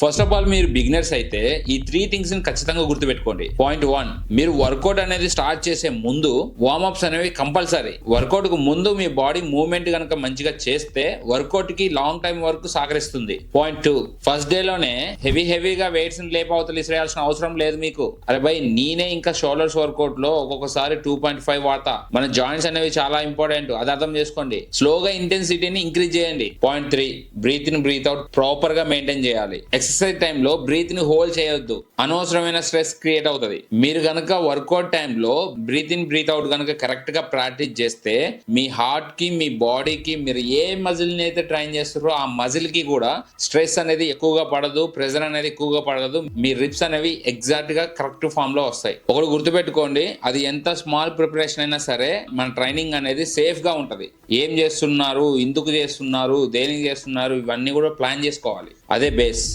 First of all మీరు beginners అయితే ఈ 3 థింగ్స్ ని ఖచ్చితంగా గుర్తుపెట్టుకోండి. పాయింట్ 1, మీరు వర్కౌట్ అనేది స్టార్ట్ చేసే ముందు వార్మప్స్ అనేవి కంపల్సరీ. వర్కౌట్ కు ముందు మీ బాడీ మూవ్మెంట్ కనుక మంచిగా చేస్తే వర్కౌట్ కి లాంగ్ టైం వరకు సహకరిస్తుంది. పాయింట్ 2, ఫస్ట్ డే లోనే హెవీగా వెయిట్స్ ని లేపవతలు ఇసిరేయాల్సిన అవసరం లేదు మీకు. అరే భయ్, నేనే ఇంకా షోల్డర్స్ వర్కౌట్ లో ఒక్కొక్కసారి 2.5 వాడతా. మన జాయింట్స్ అనేవి చాలా ఇంపార్టెంట్, అది అర్థం చేసుకోండి. స్లోగా ఇంటెన్సిటీని ఇంక్రీజ్ చేయండి. Point 3, breathe in breathe out proper గా మెయింటైన్ చేయాలి. ఎక్సర్సైజ్ టైంలో బ్రీత్ ని హోల్డ్ చేయొద్దు, అనవసరమైన స్ట్రెస్ క్రియేట్ అవుతుంది. మీరు గనక వర్కౌట్ టైంలో బ్రీత్ ఇన్ బ్రీత్ అవుట్ గనక కరెక్ట్ గా ప్రాక్టీస్ చేస్తే మీ హార్ట్ కి మీ బాడీకి మీరు ఏ మజిల్ ని అయితే ట్రైన్ చేస్తారో ఆ మజిల్ కి కూడా స్ట్రెస్ అనేది ఎక్కువగా పడదు, ప్రెజర్ అనేది ఎక్కువగా పడదు. మీ రిప్స్ అనేవి ఎగ్జాక్ట్ గా కరెక్ట్ ఫామ్ లో వస్తాయి. ఒకటి గుర్తుపెట్టుకోండి, అది ఎంత స్మాల్ ప్రిపరేషన్ అయినా సరే మన ట్రైనింగ్ అనేది సేఫ్ గా ఉంటది. ఏం చేస్తున్నారు, ఎందుకు చేస్తున్నారు, దేనికి చేస్తున్నారు, ఇవన్నీ కూడా ప్లాన్ చేసుకోవాలి. అదే బేస్.